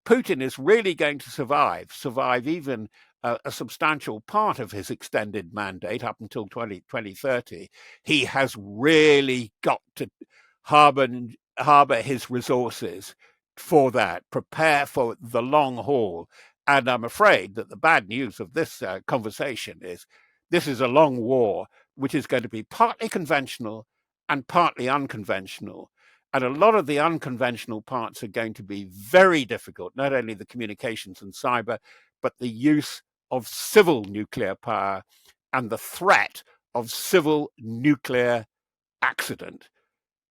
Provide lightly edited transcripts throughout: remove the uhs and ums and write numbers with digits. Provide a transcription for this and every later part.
Putin is really going to survive even a substantial part of his extended mandate up until 2030, he has really got to harbour his resources for that, prepare for the long haul. And I'm afraid that the bad news of this conversation is this is a long war, which is going to be partly conventional and partly unconventional. And a lot of the unconventional parts are going to be very difficult, not only the communications and cyber, but the use of civil nuclear power and the threat of civil nuclear accident,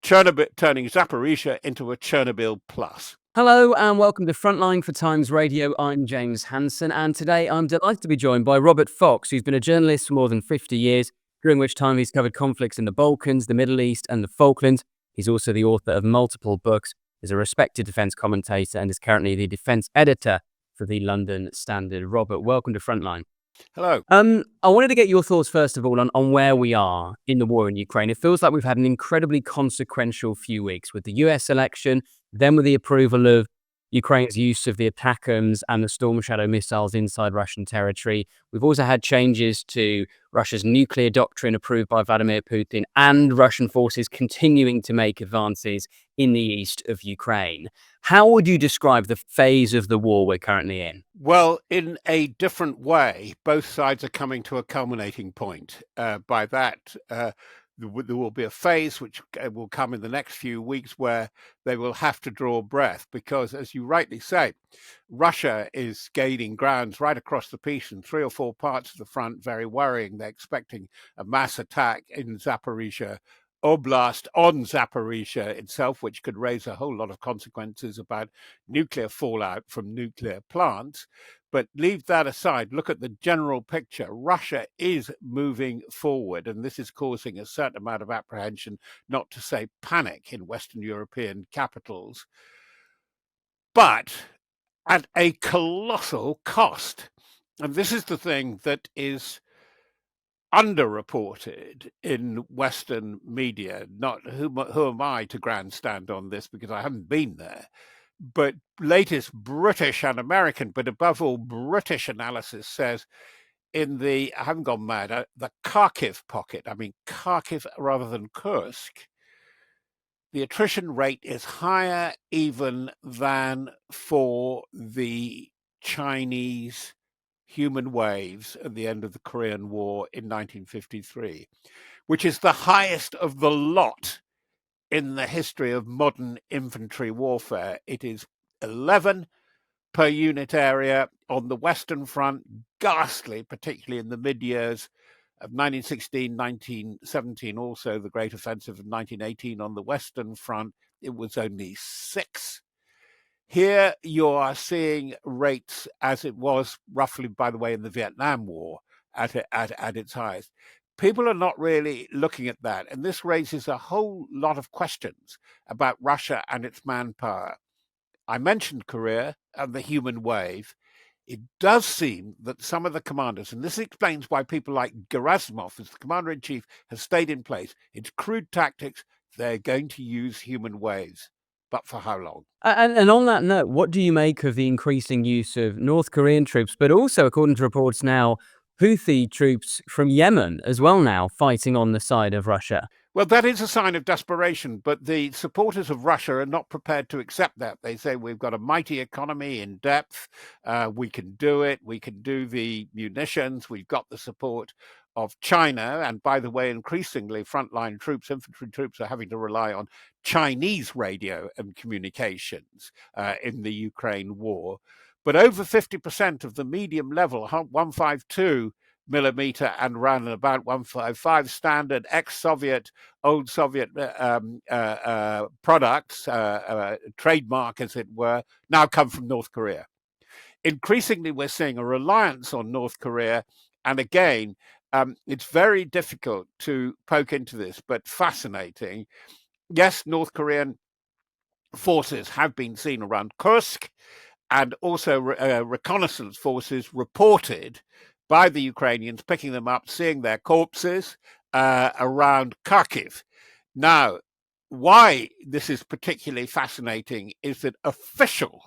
Chernobyl, turning Zaporizhia into a Chernobyl plus. Hello and welcome to Frontline for Times Radio. I'm James Hansen, and today I'm delighted to be joined by Robert Fox, who's been a journalist for more than 50 years, during which time he's covered conflicts in the Balkans, the Middle East and the Falklands. He's also the author of multiple books, is a respected defence commentator and is currently the defence editor for the London Standard. Robert, welcome to Frontline. Hello. I wanted to get your thoughts, first of all, on where we are in the war in Ukraine. It feels like we've had an incredibly consequential few weeks with the US election, then with the approval of Ukraine's use of the ATACMS and the Storm Shadow missiles inside Russian territory. We've also had changes to Russia's nuclear doctrine approved by Vladimir Putin and Russian forces continuing to make advances in the east of Ukraine. How would you describe the phase of the war we're currently in? Well, in a different way, both sides are coming to a culminating point. By that, there will be a phase which will come in the next few weeks where they will have to draw breath because, as you rightly say, Russia is gaining grounds right across the piece in 3 or 4 parts of the front, very worrying. They're expecting a mass attack in Zaporizhia Oblast on Zaporizhia itself, which could raise a whole lot of consequences about nuclear fallout from nuclear plants. But leave that aside, look at the general picture. Russia is moving forward, and this is causing a certain amount of apprehension, not to say panic, in Western European capitals, but at a colossal cost. And this is the thing that is underreported in Western media. Not who am I to grandstand on this because I haven't been there, but latest British and American, but above all British analysis says in the, I haven't gone mad, the Kharkiv pocket, I mean Kharkiv rather than Kursk, the attrition rate is higher even than for the Chinese human waves at the end of the Korean War in 1953, which is the highest of the lot in the history of modern infantry warfare. It is 11 per unit area on the Western Front, ghastly, particularly in the mid-years of 1916, 1917, also the Great Offensive of 1918 on the Western Front, it was only 6. Here you are seeing rates as it was roughly, by the way, in the Vietnam War at its highest. People are not really looking at that. And this raises a whole lot of questions about Russia and its manpower. I mentioned Korea and the human wave. It does seem that some of the commanders, and this explains why people like Gerasimov, as the commander-in-chief, has stayed in place. It's crude tactics. They're going to use human waves. But for how long? And on that note, what do you make of the increasing use of North Korean troops, but also, according to reports now, Houthi troops from Yemen as well now fighting on the side of Russia? Well, that is a sign of desperation, but the supporters of Russia are not prepared to accept that. They say we've got a mighty economy in depth. We can do it. We can do the munitions. We've got the support of China. And by the way, increasingly, frontline troops, infantry troops are having to rely on Chinese radio and communications in the Ukraine war. But over 50% of the medium level 152 millimeter and around about 155 standard ex-Soviet, old Soviet products, trademark as it were, now come from North Korea. Increasingly, we're seeing a reliance on North Korea. And again, it's very difficult to poke into this, but fascinating. Yes, North Korean forces have been seen around Kursk, and also reconnaissance forces reported by the Ukrainians, picking them up, seeing their corpses around Kharkiv. Now, why this is particularly fascinating is that official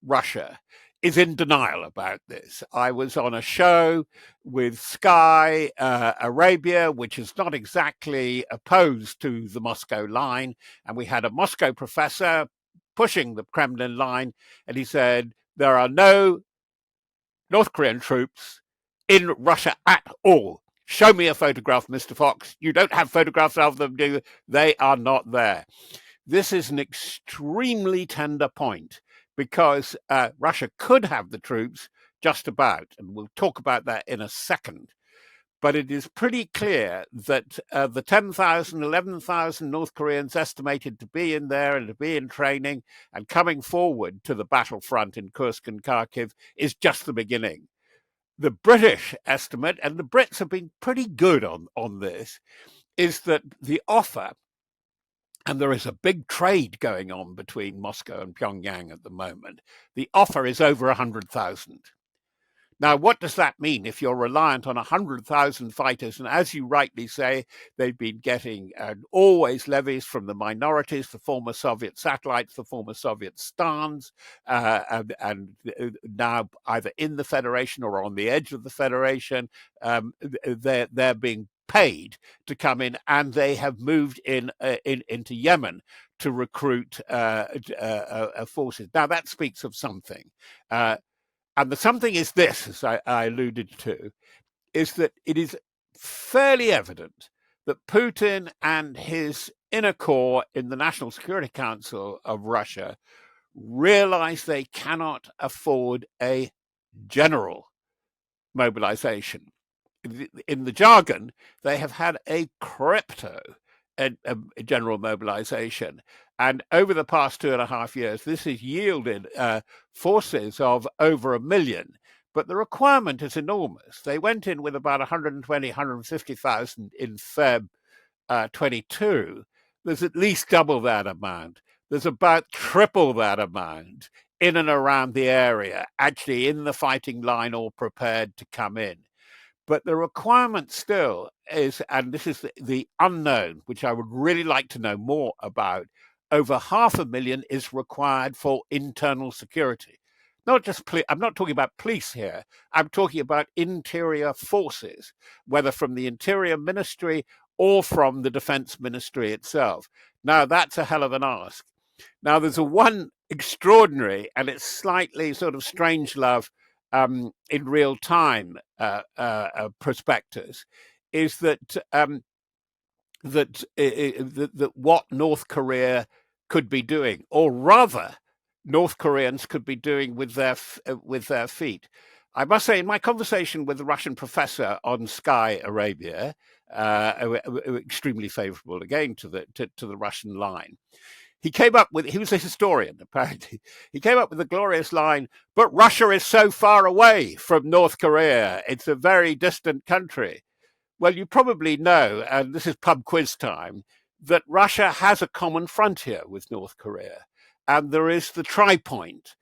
Russia is in denial about this. I was on a show with Sky Arabia, which is not exactly opposed to the Moscow line, and we had a Moscow professor pushing the Kremlin line, and he said there are no North Korean troops in Russia at all. Show me a photograph, Mr. Fox. You don't have photographs of them, do you? They are not there. This is an extremely tender point because Russia could have the troops just about, and we'll talk about that in a second. But it is pretty clear that the 10,000, 11,000 North Koreans estimated to be in there and to be in training and coming forward to the battlefront in Kursk and Kharkiv is just the beginning. The British estimate, and the Brits have been pretty good on this, is that the offer, and there is a big trade going on between Moscow and Pyongyang at the moment, the offer is over 100,000. Now, what does that mean if you're reliant on 100,000 fighters? And as you rightly say, they've been getting always levies from the minorities, the former Soviet satellites, the former Soviet stans, and now either in the Federation or on the edge of the Federation. They're being paid to come in, and they have moved into Yemen to recruit forces. Now, that speaks of something. And the something is this, as I alluded to, is that it is fairly evident that Putin and his inner core in the National Security Council of Russia realize they cannot afford a general mobilization. In the jargon, they have had a crypto a general mobilization. And over the past 2.5 years, this has yielded forces of over 1 million. But the requirement is enormous. They went in with about 120, 150,000 in Feb 22. There's at least double that amount. There's about triple that amount in and around the area, actually in the fighting line or prepared to come in. But the requirement still is, and this is the unknown, which I would really like to know more about, over 500,000 is required for internal security. Not just I'm not talking about police here. I'm talking about interior forces, whether from the Interior Ministry or from the Defense Ministry itself. Now, that's a hell of an ask. Now, there's one extraordinary, and it's slightly sort of strange love in real time prospectus, is that that what North Korea could be doing, or rather, North Koreans could be doing with their feet. I must say, in my conversation with the Russian professor on Sky Arabia, extremely favourable again to the Russian line, he was a historian, apparently. He came up with the glorious line, but Russia is so far away from North Korea. It's a very distant country. Well, you probably know, and this is pub quiz time, that Russia has a common frontier with North Korea. And there is the tri-point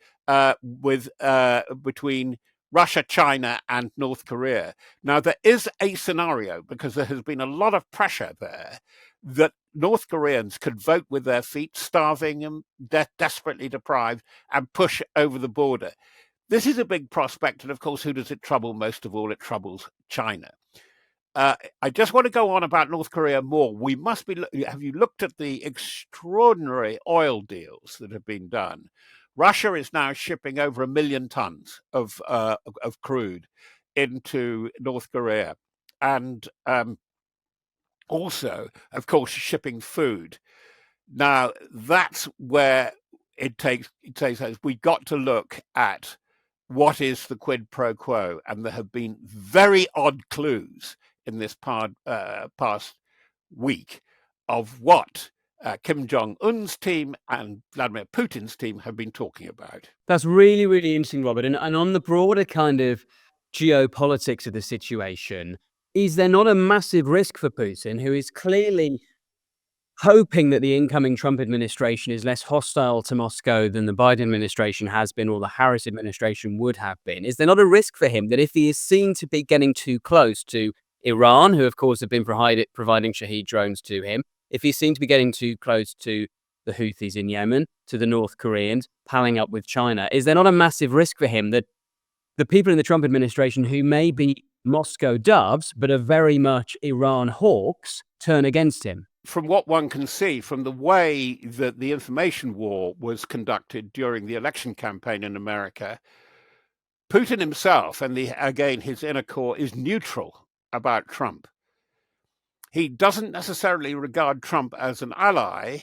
between Russia, China, and North Korea. Now, there is a scenario, because there has been a lot of pressure there, that North Koreans could vote with their feet, starving and desperately deprived, and push over the border. This is a big prospect, and of course, who does it trouble most of all? It troubles China. I just want to go on about North Korea more. We must be. Have you looked at the extraordinary oil deals that have been done? Russia is now shipping over 1 million tons of crude into North Korea, and also, of course, shipping food. Now, that's where it takes us. We got to look at what is the quid pro quo, and there have been very odd clues in this past week of what Kim Jong-un's team and Vladimir Putin's team have been talking about. That's really, really interesting, Robert. And on the broader kind of geopolitics of the situation, is there not a massive risk for Putin, who is clearly hoping that the incoming Trump administration is less hostile to Moscow than the Biden administration has been or the Harris administration would have been? Is there not a risk for him that if he is seen to be getting too close to Iran, who of course have been providing Shahed drones to him, if he's seen to be getting too close to the Houthis in Yemen to the North Koreans, palling up with China. Is there not a massive risk for him that the people in the Trump administration who may be Moscow doves but are very much Iran hawks turn against him? From what one can see, from the way that the information war was conducted during the election campaign in America, Putin himself and again his inner core is neutral about Trump. He doesn't necessarily regard Trump as an ally,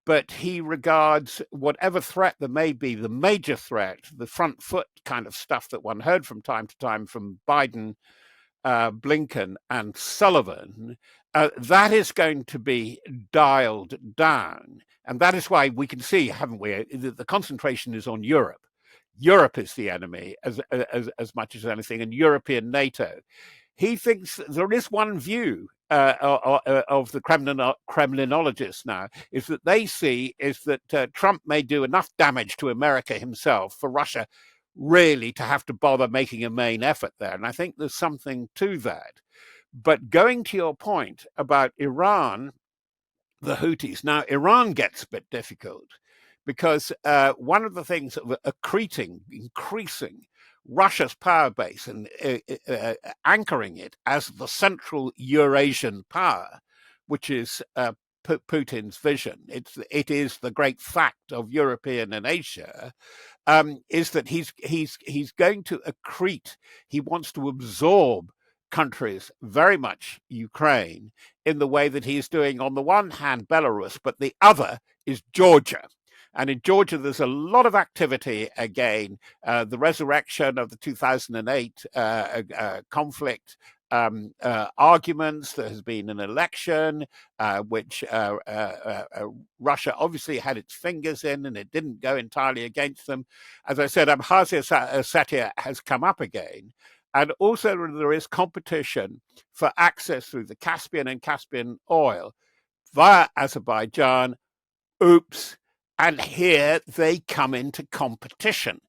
but he regards whatever threat there may be, the major threat, the front foot kind of stuff that one heard from time to time from Biden, Blinken, and Sullivan, that is going to be dialed down. And that is why we can see, haven't we, that the concentration is on Europe. Europe is the enemy as much as anything, and European NATO. He thinks there is one view of the Kremlinologists now, is that they see is that Trump may do enough damage to America himself for Russia really to have to bother making a main effort there. And I think there's something to that. But going to your point about Iran, the Houthis, now Iran gets a bit difficult because one of the things of increasing Russia's power base and anchoring it as the central Eurasian power, which is Putin's vision. It is the great fact of European and Asia, is that he's going to accrete. He wants to absorb countries, very much Ukraine, in the way that he's doing on the one hand Belarus, but the other is Georgia. And in Georgia, there's a lot of activity again. The resurrection of the 2008 conflict, arguments. There has been an election, which Russia obviously had its fingers in, and it didn't go entirely against them. As I said, Abkhazia Ossetia has come up again. And also there is competition for access through the Caspian and Caspian oil via Azerbaijan. Oops. And here they come into competition,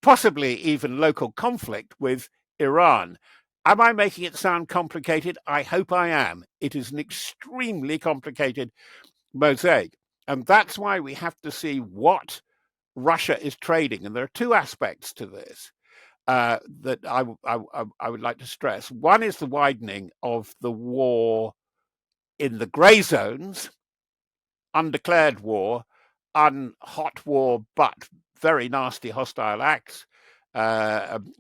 possibly even local conflict with Iran. Am I making it sound complicated? I hope I am. It is an extremely complicated mosaic. And that's why we have to see what Russia is trading. And there are two aspects to this that I would like to stress. One is the widening of the war in the grey zones, undeclared war, hot war, but very nasty hostile acts,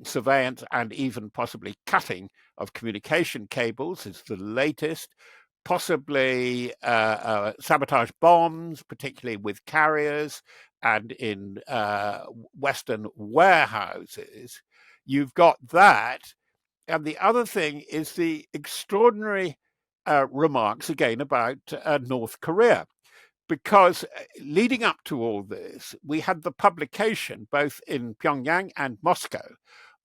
surveillance, and even possibly cutting of communication cables is the latest. Possibly sabotage bombs, particularly with carriers and in Western warehouses. You've got that. And the other thing is the extraordinary remarks again about North Korea. Because leading up to all this, we had the publication, both in Pyongyang and Moscow,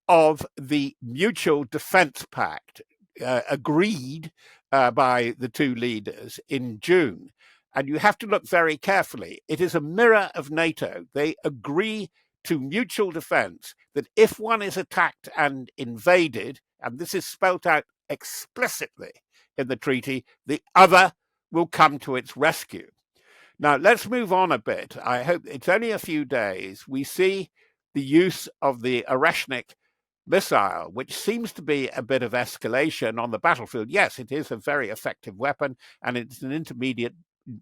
of the Mutual Defense Pact agreed by the two leaders in June. And you have to look very carefully. It is a mirror of NATO. They agree to mutual defense, that if one is attacked and invaded, and this is spelt out explicitly in the treaty, the other will come to its rescue. Now, let's move on a bit. I hope it's only a few days. We see the use of the Oreshnik missile, which seems to be a bit of escalation on the battlefield. Yes, it is a very effective weapon, and it's an intermediate,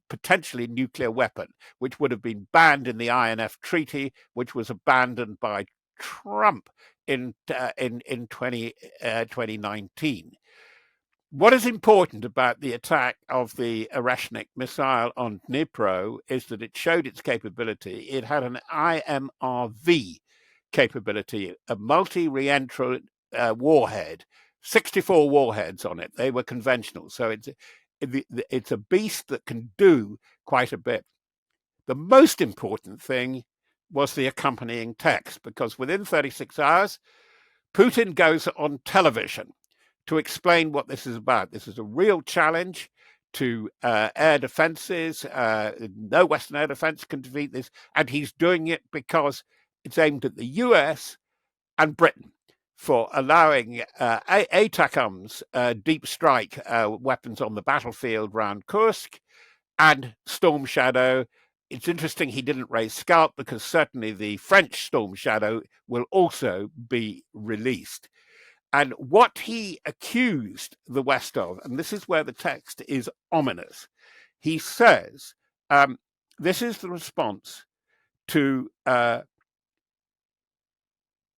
potentially nuclear weapon, which would have been banned in the INF Treaty, which was abandoned by Trump in 2019. What is important about the attack of the Oreshnik missile on Dnipro is that it showed its capability. It had an IMRV capability, a multi-reentrant warhead, 64 warheads on it. They were conventional. So it's a beast that can do quite a bit. The most important thing was the accompanying text, because within 36 hours, Putin goes on television to explain what this is about. This is a real challenge to air defenses. No Western air defense can defeat this. And he's doing it because it's aimed at the US and Britain for allowing ATACMS, deep strike weapons on the battlefield around Kursk, and Storm Shadow it's interesting he didn't raise Scalp, because certainly the French Storm Shadow will also be released. And what he accused the West of, and this is where the text is ominous, he says, this is the response to the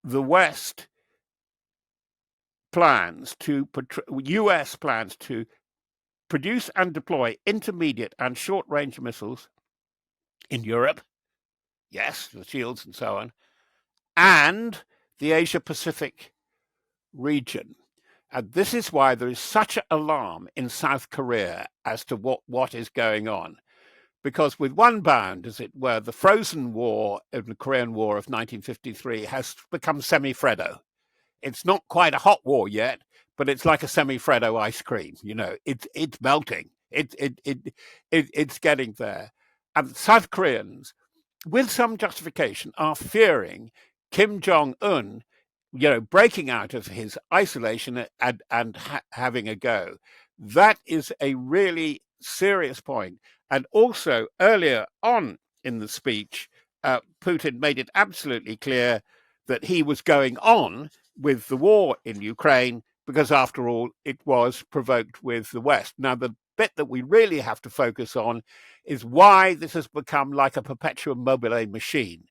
West plans to US plans to produce and deploy intermediate and short-range missiles in Europe, yes, the shields and so on, and the Asia-Pacific region. And this is why there is such alarm in South Korea as to what is going on. Because with one bound, as it were, the frozen war of the Korean War of 1953 has become semi-Freddo. It's not quite a hot war yet, but it's like a semi-Freddo ice cream. You know, it's melting. It's getting there. And South Koreans, with some justification, are fearing Kim Jong-un, breaking out of his isolation and having a go. That is a really serious point. And also, earlier on in the speech, Putin made it absolutely clear that he was going on with the war in Ukraine because, after all, it was provoked with the West. Now, the bit that we really have to focus on is why this has become like a perpetuum mobile machine.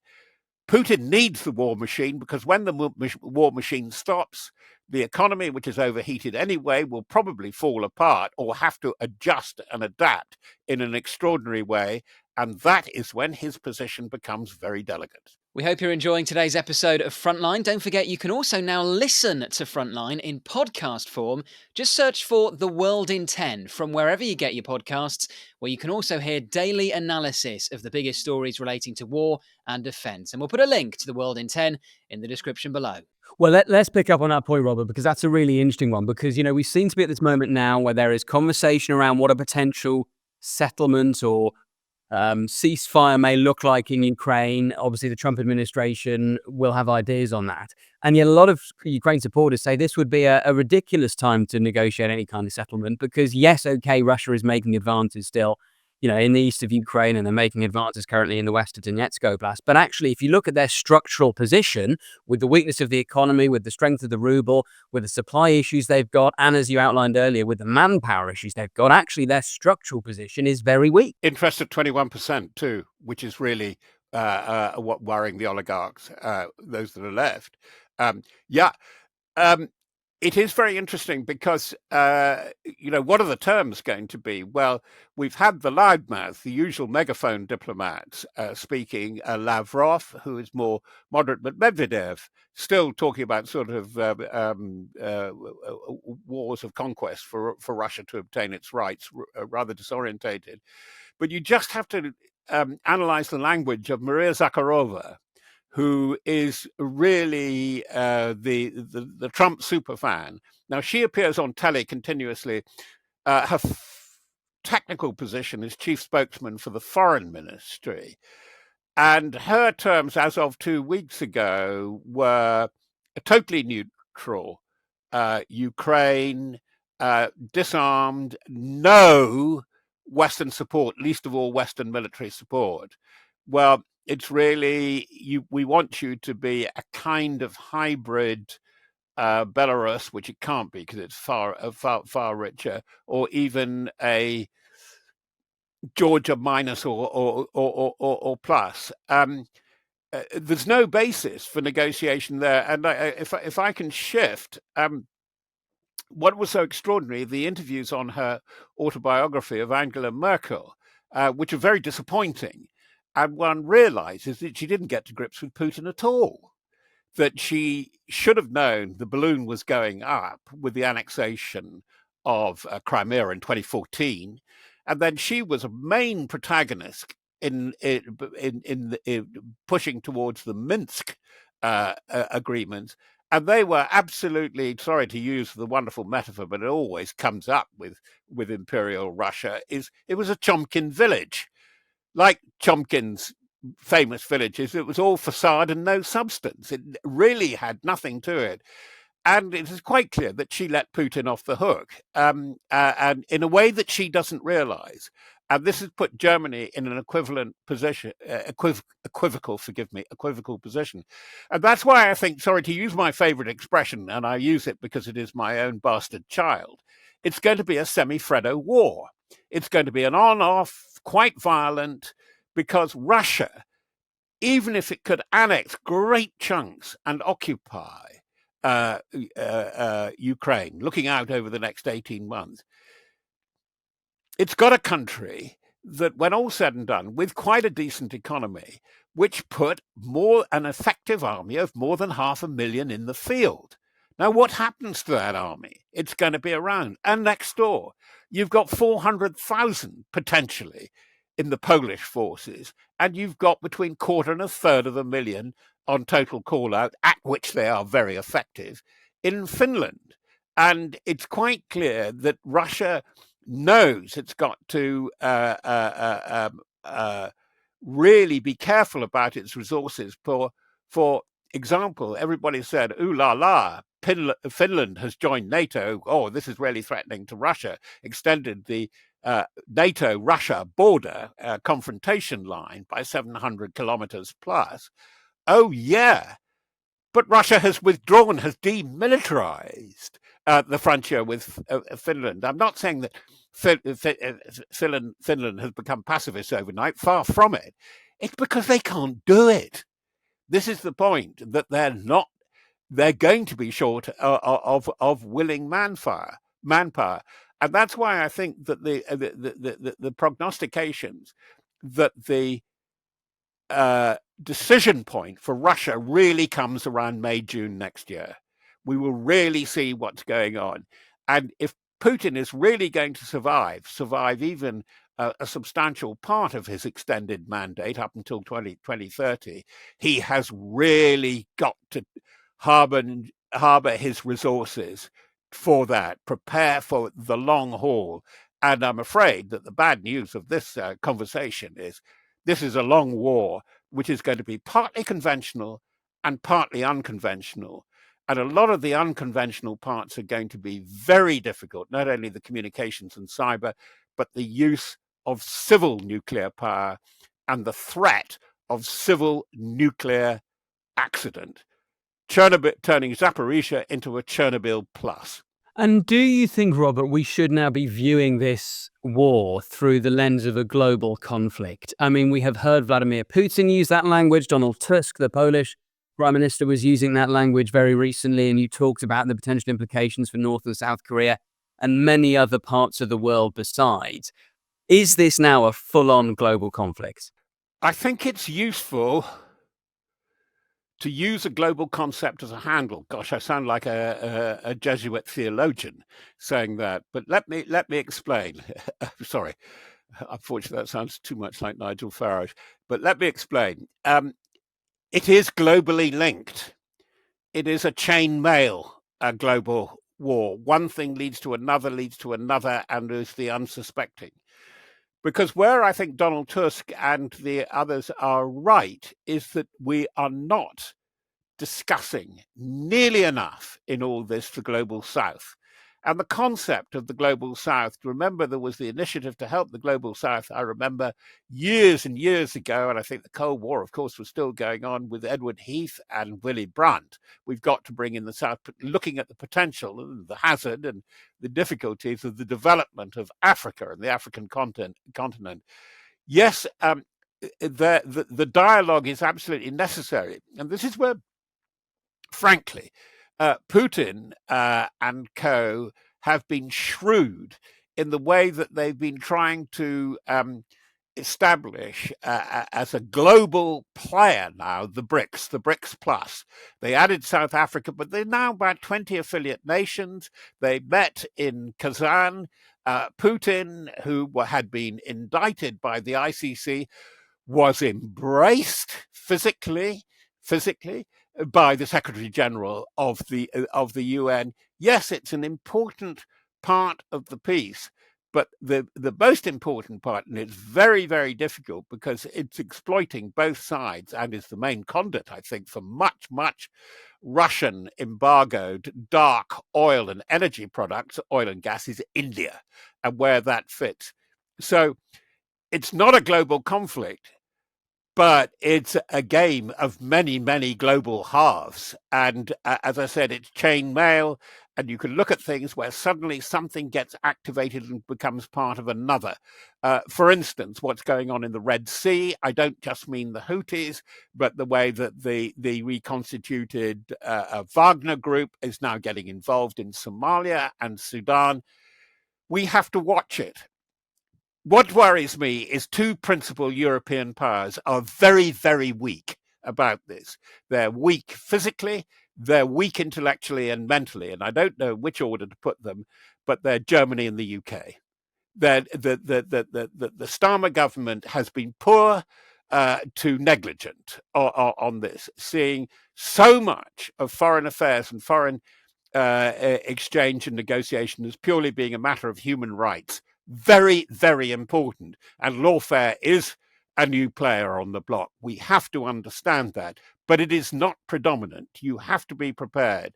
Putin needs the war machine because when the war machine stops, the economy, which is overheated anyway, will probably fall apart or have to adjust and adapt in an extraordinary way. And that is when his position becomes very delicate. We hope you're enjoying today's episode of Frontline. Don't forget, you can also now listen to Frontline in podcast form. Just search for The World in 10 from wherever you get your podcasts, where you can also hear daily analysis of the biggest stories relating to war and defence. And we'll put a link to The World in 10 in the description below. Well, let's pick up on that point, Robert, because that's a really interesting one. Because, we seem to be at this moment now where there is conversation around what a potential settlement or ceasefire may look like in Ukraine. Obviously, the Trump administration will have ideas on that. And yet a lot of Ukraine supporters say this would be a ridiculous time to negotiate any kind of settlement because, yes, okay, Russia is making advances still, in the east of Ukraine, and they're making advances currently in the west of Donetsk Oblast. But actually, if you look at their structural position, with the weakness of the economy, with the strength of the ruble, with the supply issues they've got, and as you outlined earlier, with the manpower issues they've got, actually their structural position is very weak. Interest at 21% too, which is really what worrying the oligarchs, those that are left. It is very interesting because, what are the terms going to be? Well, we've had the loudmouth, the usual megaphone diplomats speaking, Lavrov, who is more moderate, but Medvedev still talking about sort of wars of conquest for Russia to obtain its rights, rather disorientated. But you just have to analyze the language of Maria Zakharova, who is really the Trump superfan. Now, she appears on telly continuously. Her technical position is chief spokesman for the foreign ministry. And her terms as of 2 weeks ago were totally neutral. Ukraine, disarmed, no Western support, least of all Western military support. Well, it's really, we want you to be a kind of hybrid Belarus, which it can't be because it's far richer, or even a Georgia minus or plus. There's no basis for negotiation there. And if I can shift, what was so extraordinary, the interviews on her autobiography of Angela Merkel, which are very disappointing. And one realizes that she didn't get to grips with Putin at all, that she should have known the balloon was going up with the annexation of Crimea in 2014. And then she was a main protagonist in pushing towards the Minsk agreements. And they were absolutely, sorry to use the wonderful metaphor, but it always comes up with Imperial Russia, it was a Chomkin village. Like Chomkin's famous villages, it was all facade and no substance. It really had nothing to it. And it is quite clear that she let Putin off the hook, and in a way that she doesn't realize. And this has put Germany in an equivalent position, equivocal position. And that's why I think, sorry to use my favorite expression, and I use it because it is my own bastard child, it's going to be a semi-Fredo war. It's going to be an on-off, quite violent, because Russia, even if it could annex great chunks and occupy Ukraine, looking out over the next 18 months, it's got a country that, when all said and done, with quite a decent economy, which put an effective army of more than 500,000 in the field. Now, what happens to that army? It's going to be around. And next door, you've got 400,000 potentially in the Polish forces, and you've got between quarter and a third of a million on total call out, at which they are very effective, in Finland. And it's quite clear that Russia knows it's got to really be careful about its resources. For example, everybody said, "Ooh la la, Finland has joined NATO. Oh, this is really threatening to Russia." Extended the NATO-Russia border confrontation line by 700 kilometers plus. Oh yeah, but Russia has withdrawn, has demilitarized the frontier with Finland. I'm not saying that Finland has become pacifist overnight. Far from it. It's because they can't do it. This is the point, that they're going to be short of willing manpower. And that's why I think that the prognostications that the decision point for Russia really comes around May, June next year. We will really see what's going on. And if Putin is really going to survive even a substantial part of his extended mandate up until 2030, he has really got to harbor his resources for that, prepare for the long haul. And I'm afraid that the bad news of this conversation is this is a long war, which is going to be partly conventional and partly unconventional. And a lot of the unconventional parts are going to be very difficult, not only the communications and cyber, but the use of civil nuclear power and the threat of civil nuclear accident, turning Zaporizhzhia into a Chernobyl plus. And do you think, Robert, we should now be viewing this war through the lens of a global conflict? I mean, we have heard Vladimir Putin use that language. Donald Tusk, the Polish Prime Minister, was using that language very recently, and you talked about the potential implications for North and South Korea and many other parts of the world besides. Is this now a full-on global conflict? I think it's useful to use a global concept as a handle. Gosh, I sound like a Jesuit theologian saying that, but let me explain. Sorry, unfortunately, that sounds too much like Nigel Farage. But let me explain. It is globally linked. It is a chain mail, a global war. One thing leads to another, and is the unsuspecting. Because where I think Donald Tusk and the others are right is that we are not discussing nearly enough in all this the global south. And the concept of the global south, remember there was the initiative to help the global south, I remember years and years ago, and I think the Cold War, of course, was still going on with Edward Heath and Willy Brandt. We've got to bring in the south, looking at the potential and the hazard and the difficulties of the development of Africa and the African continent. Yes, the dialogue is absolutely necessary. And this is where, frankly, Putin and co have been shrewd in the way that they've been trying to establish as a global player now the BRICS Plus. They added South Africa, but they're now about 20 affiliate nations. They met in Kazan. Putin, who had been indicted by the ICC, was embraced physically by the Secretary General of the UN. Yes, it's an important part of the peace, but the most important part, and it's very, very difficult because it's exploiting both sides and is the main conduit, I think, for much Russian embargoed dark oil and energy products, oil and gas, is India, and where that fits. So it's not a global conflict, but it's a game of many, many global halves. And as I said, it's chain mail. And you can look at things where suddenly something gets activated and becomes part of another. For instance, what's going on in the Red Sea. I don't just mean the Houthis, but the way that the reconstituted Wagner group is now getting involved in Somalia and Sudan. We have to watch it. What worries me is two principal European powers are very, very weak about this. They're weak physically, they're weak intellectually and mentally, and I don't know which order to put them, but they're Germany and the UK. The Starmer government has been poor to negligent on this, seeing so much of foreign affairs and foreign exchange and negotiation as purely being a matter of human rights. Very, very important. And lawfare is a new player on the block. We have to understand that, but it is not predominant. You have to be prepared.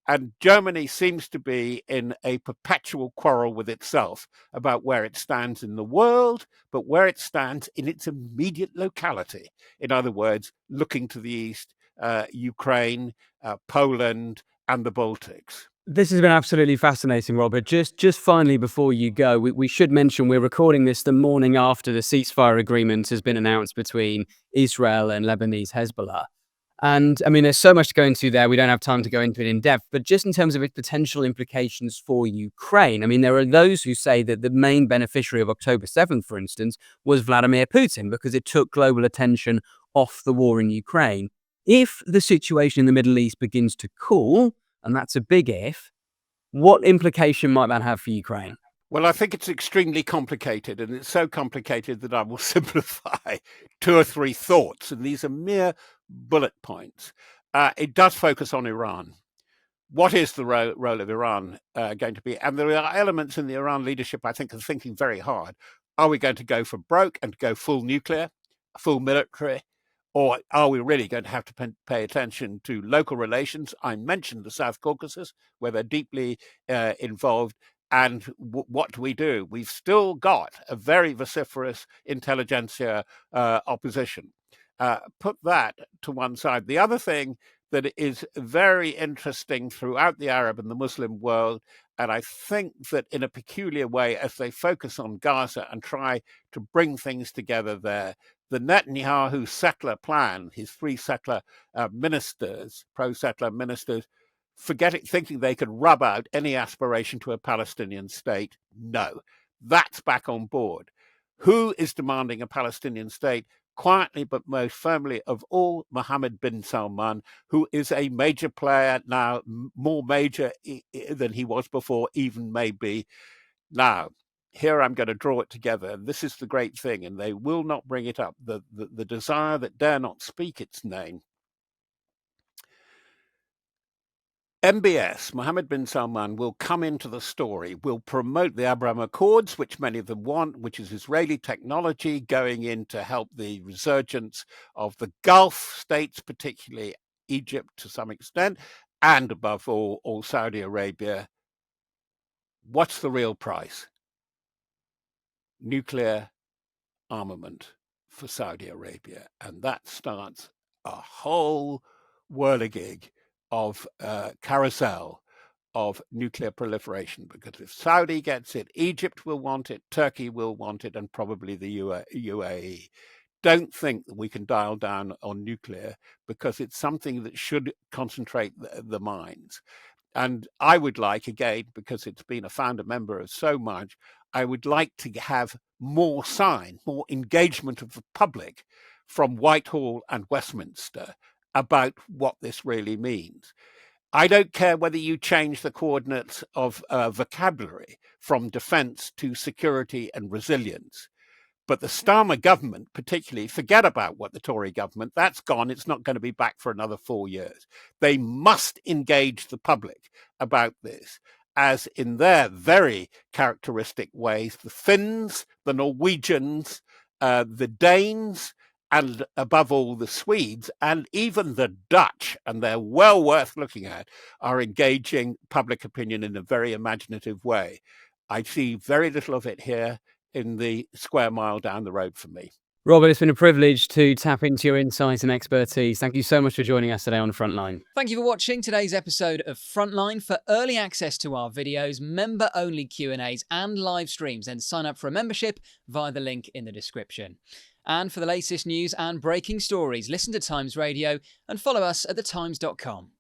And Germany seems to be in a perpetual quarrel with itself about where it stands in the world, but where it stands in its immediate locality. In other words, looking to the east, Ukraine, Poland, and the Baltics. This has been absolutely fascinating, Robert. Just finally, before you go, we should mention we're recording this the morning after the ceasefire agreement has been announced between Israel and Lebanese Hezbollah. And I mean, there's so much to go into there. We don't have time to go into it in depth, but just in terms of its potential implications for Ukraine, I mean, there are those who say that the main beneficiary of October 7th, for instance, was Vladimir Putin because it took global attention off the war in Ukraine. If the situation in the Middle East begins to cool, and that's a big if, what implication might that have for Ukraine? Well, I think it's extremely complicated, and it's so complicated that I will simplify two or three thoughts, and these are mere bullet points. It does focus on Iran. What is the role of Iran going to be? And there are elements in the Iran leadership, I think, are thinking very hard. Are we going to go for broke and go full nuclear, full military? Or are we really going to have to pay attention to local relations? I mentioned the South Caucasus, where they're deeply involved. And what do we do? We've still got a very vociferous intelligentsia opposition. Put that to one side. The other thing that is very interesting throughout the Arab and the Muslim world, and I think that in a peculiar way, as they focus on Gaza and try to bring things together there, the Netanyahu settler plan, his three settler ministers, pro-settler ministers, thinking they could rub out any aspiration to a Palestinian state. No, that's back on board. Who is demanding a Palestinian state? Quietly but most firmly of all, Mohammed bin Salman, who is a major player now, more major than he was before, even maybe. Now, here I'm going to draw it together. And this is the great thing, and they will not bring it up. The desire that dare not speak its name. MBS, Mohammed bin Salman, will come into the story, will promote the Abraham Accords, which many of them want, which is Israeli technology going in to help the resurgence of the Gulf states, particularly Egypt to some extent, and above all Saudi Arabia. What's the real price? Nuclear armament for Saudi Arabia. And that starts a whole whirligig of carousel of nuclear proliferation, because if Saudi gets it, Egypt will want it, Turkey will want it, and probably the UAE. Don't think that we can dial down on nuclear, because it's something that should concentrate the minds. And I would like, again, because it's been a founder member of so much, I would like to have more engagement of the public from Whitehall and Westminster about what this really means. I don't care whether you change the coordinates of vocabulary from defense to security and resilience. But the Starmer government, particularly, forget about what the Tory government, that's gone. It's not going to be back for another 4 years. They must engage the public about this, as in their very characteristic ways, the Finns, the Norwegians, the Danes, and above all, the Swedes, and even the Dutch, and they're well worth looking at, are engaging public opinion in a very imaginative way. I see very little of it here. in the square mile down the road from me. Robert, it's been a privilege to tap into your insights and expertise. Thank you so much for joining us today on Frontline. Thank you for watching today's episode of Frontline. For early access to our videos, member-only Q&As and live streams, then sign up for a membership via the link in the description. And for the latest news and breaking stories, listen to Times Radio and follow us at thetimes.com.